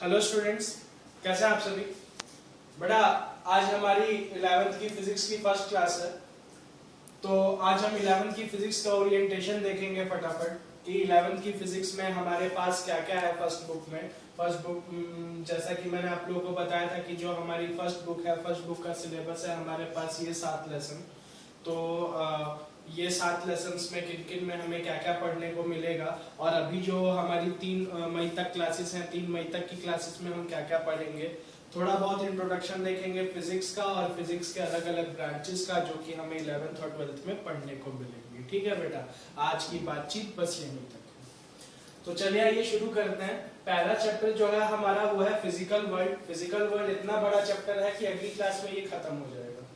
Hello students, कैसे हैं आप सभी। बड़ा आज हमारी 11th की फिजिक्स की फर्स्ट क्लास है। तो आज हम 11th की फिजिक्स का ओरिएंटेशन देखेंगे फटाफट कि 11th की फिजिक्स में हमारे पास क्या क्या है फर्स्ट बुक में। फर्स्ट बुक जैसा कि मैंने आप लोगों को बताया था कि जो हमारी फर्स्ट बुक है, फर्स्ट बुक का सिलेबस है हमारे पास ये 7 लेसन। तो ये 7 लेसन्स में किन किन में हमें क्या क्या पढ़ने को मिलेगा, और अभी जो हमारी 3 मई तक क्लासेस हैं, 3 मई तक की क्लासेस में हम क्या क्या पढ़ेंगे। थोड़ा बहुत इंट्रोडक्शन देखेंगे फिजिक्स का और फिजिक्स के अलग अलग ब्रांचेस का, जो कि हमें 11th और 12th में पढ़ने को मिलेंगे। ठीक है बेटा, आज की बातचीत बस यहीं तक है। तो चलिए आइए शुरू करते हैं। पहला चैप्टर जो है हमारा वो है फिजिकल वर्ल्ड। फिजिकल वर्ल्ड इतना बड़ा चैप्टर है कि अगली क्लास में ये खत्म हो जाएगा।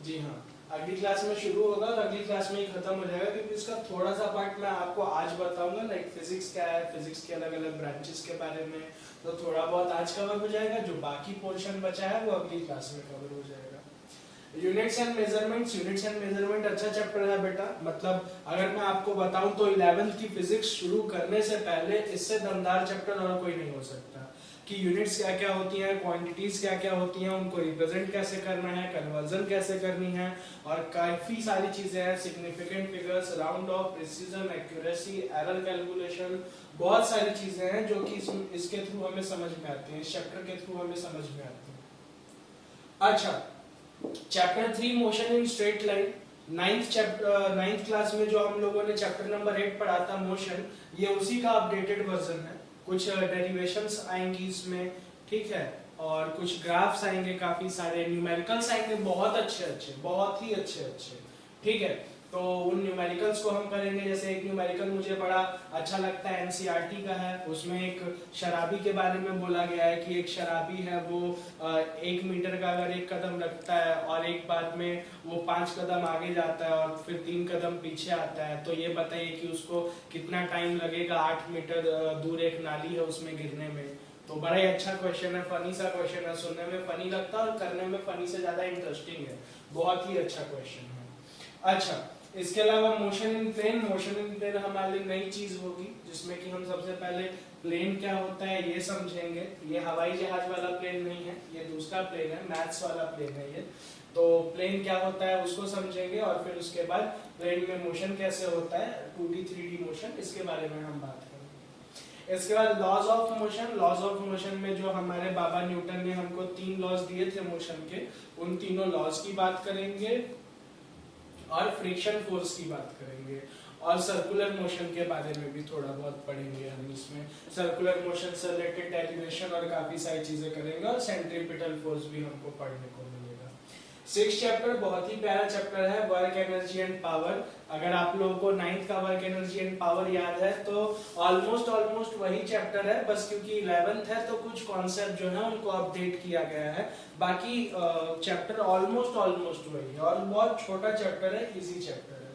जी हाँ, अगली क्लास में शुरू होगा और अगली क्लास में ही खत्म हो जाएगा, क्योंकि इसका थोड़ा सा पार्ट मैं आपको आज बताऊंगा, लाइक फिजिक्स क्या है, फिजिक्स के अलग अलग ब्रांचेस के बारे में। तो थोड़ा बहुत आज कवर हो जाएगा, जो बाकी पोर्शन बचा है वो अगली क्लास में कवर हो जाएगा। Units and measurements. Units and measurement अच्छा चैप्टर है बेटा। मतलब अगर मैं आपको बताऊं तो 11th की फिजिक्स शुरू करने से पहले इससे दमदार चैप्टर और कोई नहीं हो सकता कि यूनिट्स क्या क्या होती हैं, क्वांटिटीज क्या क्या होती हैं, उनको रिप्रेजेंट कैसे करना है, कन्वर्जन कैसे करनी है, और काफी सारी चीजें हैं। Significant figures, round of, precision, accuracy, error calculation, बहुत सारी चीजें हैं जो कि इसके थ्रू हमें समझ में आती हैं, इस चैप्टर के थ्रू हमें समझ में आती हैं। अच्छा, chapter 3 motion in straight line. Ninth class में जो हम लोगों ने चैप्टर नंबर 8 पढ़ा था मोशन, ये उसी का अपडेटेड वर्जन है। कुछ डेरिवेशंस आएंगी इसमें, ठीक है, और कुछ ग्राफ्स आएंगे, काफी सारे न्यूमेरिकल्स आएंगे, बहुत अच्छे अच्छे, बहुत ही अच्छे अच्छे। ठीक है, तो उन न्यूमेरिकल्स को हम करेंगे। जैसे एक न्यूमेरिकल मुझे बड़ा अच्छा लगता है, एनसीईआरटी का है। उसमें एक शराबी के बारे में बोला गया है कि एक शराबी है, वो 1 मीटर का अगर एक कदम रखता है और एक बाद में वो 5 कदम आगे जाता है और फिर 3 कदम पीछे आता है, तो ये बताइए कि उसको कितना टाइम लगेगा 8 मीटर दूर एक नाली है उसमें गिरने में। तो बड़ा ही अच्छा क्वेश्चन है, फनी सा क्वेश्चन है, सुनने में फनी लगता है और करने में फनी से ज्यादा इंटरेस्टिंग है। बहुत ही अच्छा क्वेश्चन है। अच्छा, इसके अलावा motion in plane. Motion in plane हमारे लिए नई चीज होगी, जिसमें कि हम सबसे पहले प्लेन क्या होता है ये समझेंगे। ये हवाई जहाज वाला प्लेन नहीं है, ये दूसरा प्लेन है, मैथ्स वाला प्लेन है ये। तो प्लेन क्या होता है उसको समझेंगे, और फिर उसके बाद प्लेन में मोशन कैसे होता है, 2D 3D मोशन, इसके बारे में हम बात करेंगे। इसके बाद laws of motion. Laws of motion में जो हमारे बाबा न्यूटन ने हमको 3 लॉज दिए थे मोशन के, उन तीनों लॉज की बात करेंगे, और फ्रिक्शन फोर्स की बात करेंगे, और सर्कुलर मोशन के बारे में भी थोड़ा बहुत पढ़ेंगे हम इसमें। सर्कुलर मोशन से रिलेटेड डेरिवेशन और काफी सारी चीजें करेंगे, और सेंट्रीपिटल फोर्स भी हमको पढ़ने को मिलेगा। 6th चैप्टर बहुत ही प्यारा चैप्टर है, वर्क एनर्जी एंड पावर। अगर आप लोगों को 9th का वर्क एनर्जी एंड पावर याद है तो ऑलमोस्ट वही चैप्टर है, बस क्योंकि 11th है तो कुछ कॉन्सेप्ट जो है उनको अपडेट किया गया है। बाकी चैप्टर ऑलमोस्ट वही है, और बहुत छोटा चैप्टर है, इजी चैप्टर है।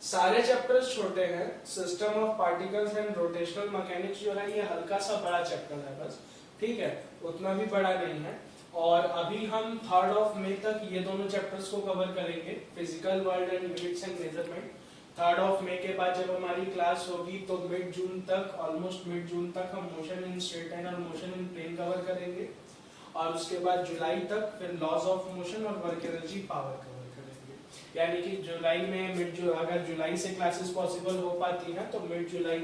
सारे चैप्टर्स छोटे हैं। System of particles and rotational mechanics जो है ये हल्का सा बड़ा चैप्टर है बस, ठीक है, उतना भी बड़ा नहीं है। और अभी हम 3rd of May तक ये दोनों चैप्टर्स को कवर करेंगे, physical world and units and measurement. 3rd of May के बाद जब हमारी क्लास होगी तो मिड जून तक, ऑलमोस्ट मिड जून तक हम मोशन इन स्ट्रेट लाइन और मोशन इन प्लेन कवर करेंगे, और उसके बाद जुलाई तक फिर लॉज ऑफ मोशन और वर्क एनर्जी पावर कवर करेंगे। यानी कि जुलाई में अगर जुलाई से क्लासेस पॉसिबल हो पाती हैं तो मिड जुलाई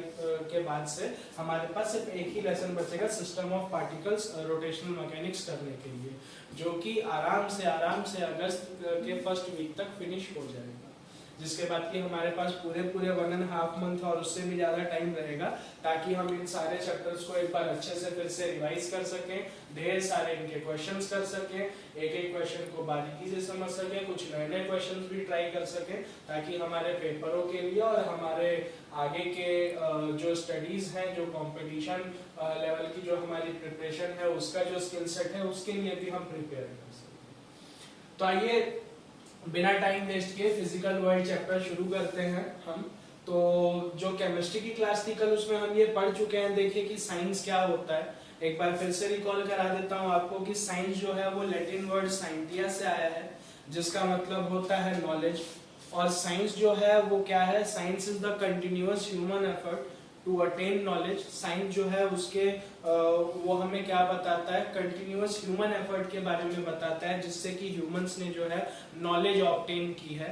के बाद से हमारे पास सिर्फ एक ही लेसन बचेगा, system of particles rotational mechanics करने के लिए, जो कि आराम से अगस्त के फर्स्ट वीक तक फिनिश हो जाएगा। जिसके बाद कि हमारे पास पूरे 1.5 मंथ और उससे भी ज्यादा टाइम रहेगा, ताकि हम इन सारे चैप्टर्स को एक बार अच्छे से फिर से रिवाइज कर सकें, ढेर सारे इनके क्वेश्चंस कर सकें, एक एक क्वेश्चन को बारीकी से समझ सकें, कुछ नए नए क्वेश्चंस भी ट्राई कर सकें, ताकि हमारे पेपरों के लिए और हमारे आगे के जो स्टडीज हैं, जो कंपटीशन लेवल की जो हमारी प्रिपरेशन है, उसका जो स्किल सेट है, उसके लिए भी हम प्रिपेयर कर सकें। तो आइए बिना टाइम वेस्ट किए फिजिकल वर्ल्ड चैप्टर शुरू करते हैं हम। तो जो केमिस्ट्री की क्लास थी कल, उसमें हम ये पढ़ चुके हैं। देखिए कि साइंस क्या होता है, एक बार फिर से रिकॉल करा देता हूँ आपको कि साइंस जो है वो लैटिन वर्ड साइंटिया से आया है, जिसका मतलब होता है नॉलेज। और साइंस जो है वो क्या है, science is the continuous human effort to attain knowledge. Science जो है उसके वो हमें क्या बताता है, कंटिन्यूअस ह्यूमन एफर्ट के बारे में बताता है, जिससे कि ह्यूमंस ने जो है नॉलेज ऑब्टेन की है।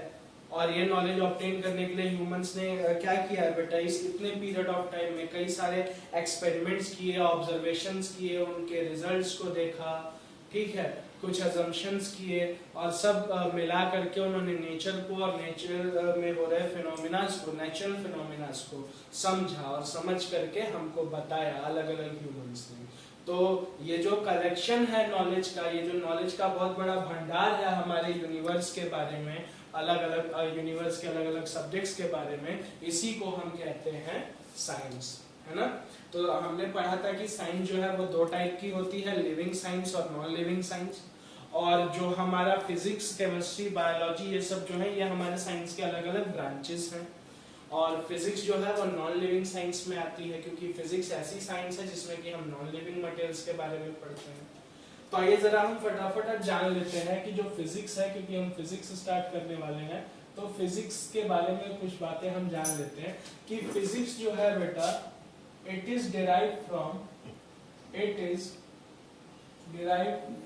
और ये नॉलेज ऑब्टेन करने के लिए ह्यूमंस ने क्या किया है बेटा, इस इतने पीरियड ऑफ टाइम में कई सारे एक्सपेरिमेंट्स किए, ऑब्जर्वेशंस किए, उनके रिजल्ट्स को देखा, ठीक है, कुछ अजम्पशंस किए, और सब मिला करके उन्होंने नेचर को और नेचर में हो रहे फिनोमिनास को, नेचुरल फिनोमिनास को समझा, और समझ करके हमको बताया अलग अलग ह्यूमंस ने। तो ये जो कलेक्शन है नॉलेज का, ये जो नॉलेज का बहुत बड़ा भंडार है हमारे यूनिवर्स के बारे में, अलग अलग यूनिवर्स के अलग अलग सब्जेक्ट्स के बारे में, इसी को हम कहते हैं साइंस, है ना। तो हमने पढ़ा था कि साइंस जो है वो दो टाइप की होती है, लिविंग साइंस और नॉन लिविंग साइंस। और जो हमारा फिजिक्स, केमिस्ट्री, बायोलॉजी, ये सब जो है ये हमारे साइंस के अलग अलग ब्रांचेस हैं। और फिजिक्स जो है वो नॉन लिविंग साइंस में आती है, क्योंकि फिजिक्स ऐसी साइंस है जिसमें कि हम नॉन लिविंग मटेरियल्स के बारे में पढ़ते हैं। तो आइए जरा हम फटाफट अब जान लेते हैं कि जो फिजिक्स है, क्योंकि हम फिजिक्स स्टार्ट करने वाले हैं, तो फिजिक्स के बारे में कुछ बातें हम जान लेते हैं कि फिजिक्स जो है बेटा, it is derived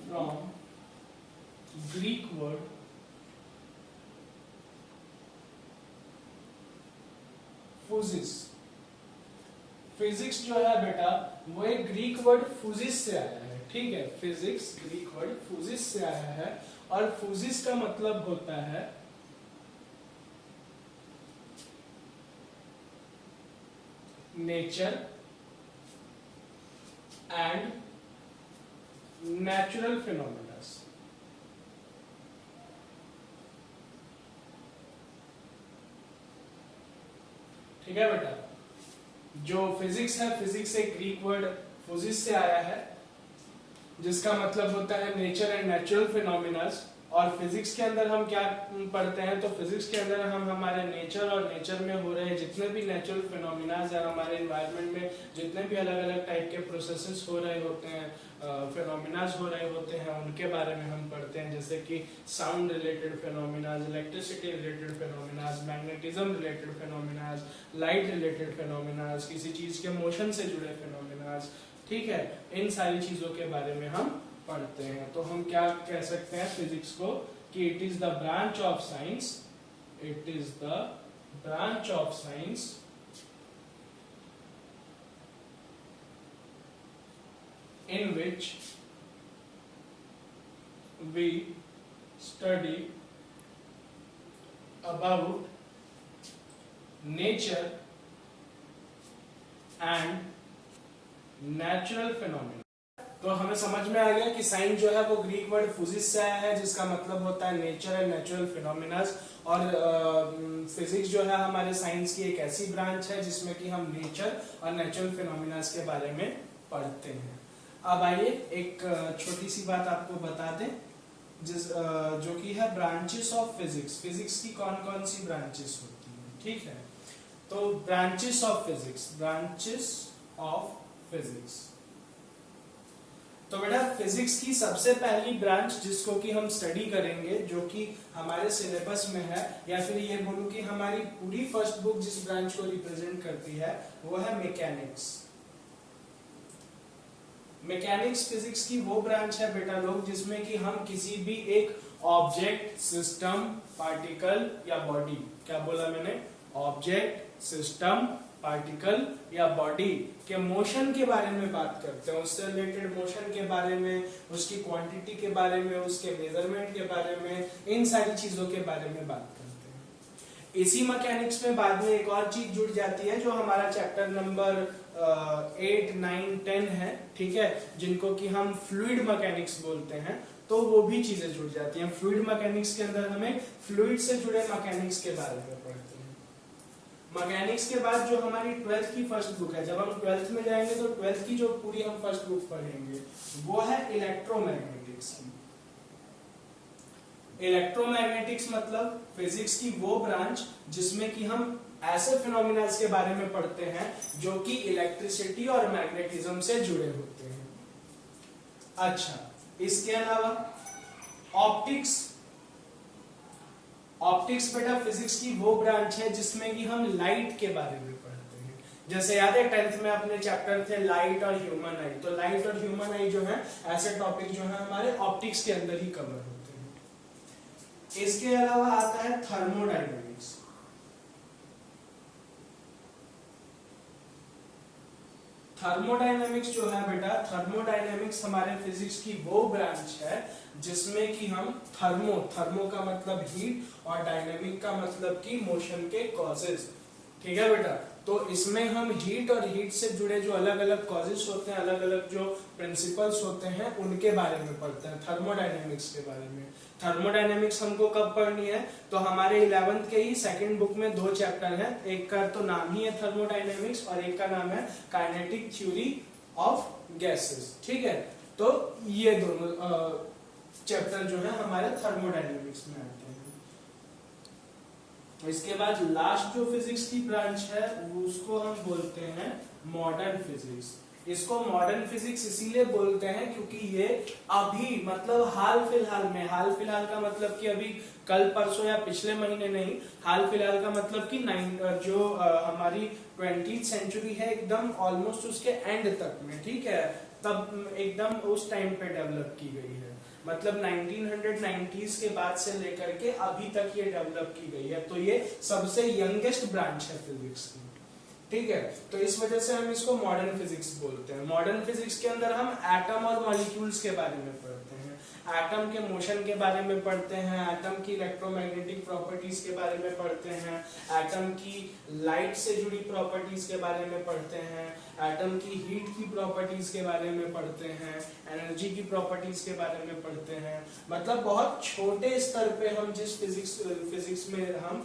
from Greek word फूजिस। फिजिक्स जो है बेटा वो एक ग्रीक वर्ड फूजिस से आया है, ठीक है। फिजिक्स ग्रीक वर्ड फूजिस से आया है, और फूजिस का मतलब होता है नेचर एंड नेचुरल फिनोमिनास। ठीक है बेटा, जो फिजिक्स है, फिजिक्स एक ग्रीक वर्ड फूजिस से आया है, जिसका मतलब होता है नेचर एंड नेचुरल फिनोमिनास। और फिजिक्स के अंदर हम क्या पढ़ते हैं, तो फिजिक्स के अंदर हम हमारे नेचर और नेचर में हो रहे जितने भी नेचुरल फिनोमिनास है, हमारे एनवायरनमेंट में जितने भी अलग अलग टाइप के प्रोसेसेस हो रहे होते हैं, फिनोमिनास हो रहे होते हैं, उनके बारे में हम पढ़ते हैं। जैसे कि sound related phenomenas, electricity related phenomenas, magnetism related phenomenas, light related phenomenas, किसी चीज के मोशन से जुड़े फिनोमिनास, ठीक है, इन सारी चीजों के बारे में हम पढ़ते हैं। तो हम क्या कह सकते हैं फिजिक्स को, कि it is the branch of science, it is the branch of science in which we study about nature and natural phenomena। तो हमें समझ में आ गया कि साइंस जो है वो ग्रीक वर्ड फूजिस से आया है, जिसका मतलब होता है नेचर एंड नेचुरल फिनोमिनास। और फिजिक्स जो है हमारे साइंस की एक ऐसी ब्रांच है जिसमें कि हम नेचर और नेचुरल फिनोमिनास के बारे में पढ़ते हैं। अब आइए एक छोटी सी बात आपको बता दें, जो कि है ब्रांचेस ऑफ फिजिक्स। फिजिक्स की कौन कौन सी ब्रांचेस होती हैं, ठीक है। तो branches of physics, branches of physics. तो बेटा फिजिक्स की सबसे पहली ब्रांच जिसको कि हम स्टडी करेंगे, जो कि हमारे सिलेबस में है, या फिर ये बोलूं कि हमारी पूरी फर्स्ट बुक जिस ब्रांच को रिप्रेजेंट करती है, वो है मैकेनिक्स। मैकेनिक्स फिजिक्स की वो ब्रांच है बेटा लोग, जिसमें कि हम किसी भी एक ऑब्जेक्ट, सिस्टम, पार्टिकल या बॉडी, क्या बोला मैंने, ऑब्जेक्ट, सिस्टम, पार्टिकल या बॉडी के मोशन के बारे में बात करते हैं। उससे रिलेटेड मोशन के बारे में, उसकी क्वांटिटी के बारे में, उसके मेजरमेंट के बारे में, इन सारी चीजों के बारे में बात करते हैं। इसी मैकेनिक्स में बाद में एक और चीज जुड़ जाती है, जो हमारा चैप्टर नंबर 8, 9, 10 है, ठीक है, जिनको कि हम फ्लूइड मैकेनिक्स बोलते हैं। तो वो भी चीजें जुड़ जाती हैं। फ्लूइड मैकेनिक्स के अंदर हमें फ्लूइड से जुड़े मैकेनिक्स के बारे में पढ़ते हैं। मैकेनिक्स के बाद जो हमारी 12th की फर्स्ट बुक है, जब हम 12th में जाएंगे तो 12th की जो पूरी हम फर्स्ट बुक पढ़ेंगे वो है इलेक्ट्रोमैग्नेटिक्स की। इलेक्ट्रोमैग्नेटिक्स मतलब फिजिक्स की वो ब्रांच जिसमें कि हम ऐसे फिनोमिनास के बारे में पढ़ते हैं जो कि इलेक्ट्रिसिटी और मैग्नेटिज्म से जुड़े होते हैं। अच्छा, इसके अलावा ऑप्टिक्स। ऑप्टिक्स बेटा फिजिक्स की वो ब्रांच है जिसमें कि हम लाइट के बारे में पढ़ते हैं। जैसे याद है 10th में अपने चैप्टर थे लाइट और ह्यूमन आई, तो लाइट और ह्यूमन आई जो है ऐसे टॉपिक जो है हमारे ऑप्टिक्स के अंदर ही कवर होते हैं। इसके अलावा आता है थर्मोडायनेमिक्स। थर्मोडायनेमिक्स जो है बेटा, थर्मोडायनेमिक्स हमारे फिजिक्स की वो ब्रांच है जिसमें कि हम थर्मो का मतलब हीट और डायनेमिक का मतलब कि मोशन के कॉजेज, ठीक है बेटा। तो इसमें हम हीट और हीट से जुड़े जो अलग अलग कॉजेज होते हैं, अलग अलग जो प्रिंसिपल्स होते हैं उनके बारे में पढ़ते हैं, थर्मोडायनेमिक्स के बारे में। थर्मोडायनेमिक्स हमको कब पढ़नी है, तो हमारे 11th के ही सेकंड बुक में 2 चैप्टर है, एक का तो नाम ही है थर्मोडायनेमिक्स और एक का नाम है काइनेटिक थ्योरी ऑफ गैसेस, ठीक है। तो ये दोनों चैप्टर जो है हमारे थर्मोडायनेमिक्स में आते हैं। इसके बाद लास्ट जो फिजिक्स की ब्रांच है उसको हम बोलते हैं मॉडर्न फिजिक्स। इसको मॉडर्न फिजिक्स इसीलिए बोलते हैं क्योंकि ये अभी मतलब हाल फिलहाल का मतलब कि अभी कल परसों या पिछले महीने नहीं, हाल फिलहाल का मतलब कि हमारी 20th सेंचुरी है एकदम ऑलमोस्ट उसके एंड तक में, ठीक है, तब एकदम उस टाइम पे डेवलप की गई है। मतलब 1990s के बाद से लेकर के अभी तक ये डेवलप की गई है, तो ये सबसे यंगेस्ट ब्रांच है फिजिक्स की, ठीक है। तो इस वजह से हम इसको मॉडर्न फिजिक्स बोलते हैं। मॉडर्न फिजिक्स के अंदर हम एटम और मॉलिक्यूल्स के बारे में पढ़ते हैं, एटम के मोशन के बारे में पढ़ते हैं, एटम की इलेक्ट्रोमैग्नेटिक प्रॉपर्टीज के बारे में पढ़ते हैं, एटम की लाइट से जुड़ी प्रॉपर्टीज के बारे में पढ़ते हैं, एटम की हीट की प्रॉपर्टीज के बारे में पढ़ते हैं, एनर्जी की प्रॉपर्टीज के बारे में पढ़ते हैं। मतलब बहुत छोटे स्तर पे हम जिस फिजिक्स में हम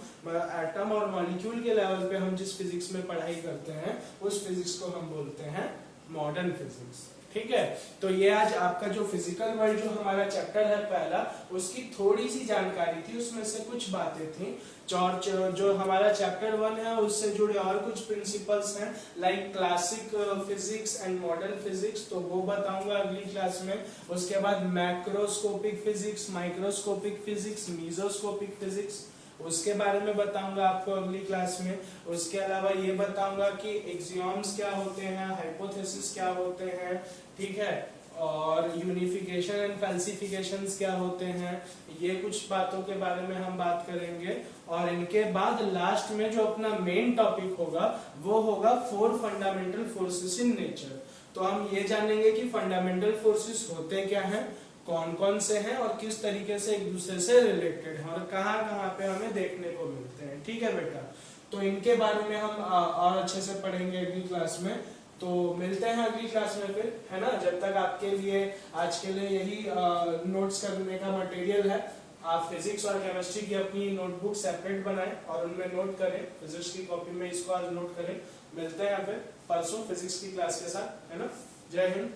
एटम और मॉलिक्यूल के लेवल पे हम जिस फिजिक्स में पढ़ाई करते हैं उस फिजिक्स को हम बोलते हैं मॉडर्न फिजिक्स, ठीक है। तो ये आज आपका जो फिजिकल वर्ल्ड जो हमारा चैप्टर है पहला, उसकी थोड़ी सी जानकारी थी, उसमें से कुछ बातें थी। जो हमारा चैप्टर 1 है उससे जुड़े और कुछ प्रिंसिपल्स हैं like classic physics and modern physics, तो वो बताऊंगा अगली क्लास में। उसके बाद macroscopic physics, microscopic physics, mesoscopic physics, उसके बारे में बताऊंगा आपको अगली क्लास में। उसके अलावा ये बताऊंगा कि एक्सियोम्स क्या होते हैं, हाइपोथेसिस क्या होते हैं, ठीक है, और यूनिफिकेशन एंड फैल्सिफिकेशंस क्या होते हैं, ये कुछ बातों के बारे में हम बात करेंगे। और इनके बाद लास्ट में जो अपना मेन टॉपिक होगा वो होगा 4 फंडामेंटल फोर्सेस इन नेचर। तो हम ये जानेंगे कि फंडामेंटल फोर्सेस होते क्या हैं, कौन कौन से हैं और किस तरीके से एक दूसरे से रिलेटेड हैं और कहाँ कहाँ पे हमें देखने को मिलते हैं, ठीक है बेटा। तो इनके बारे में हम और अच्छे से पढ़ेंगे अगली क्लास में। तो मिलते हैं अगली क्लास में फिर, है ना। जब तक आपके लिए आज के लिए यही नोट्स करने का मटेरियल है। आप फिजिक्स और केमिस्ट्री की अपनी नोटबुक सेपरेट बनाएं और उनमें नोट करें, फिजिक्स की कॉपी में इसको आज नोट करें। मिलते हैं फिर परसों फिजिक्स की क्लास के साथ, है ना। जय हिंद।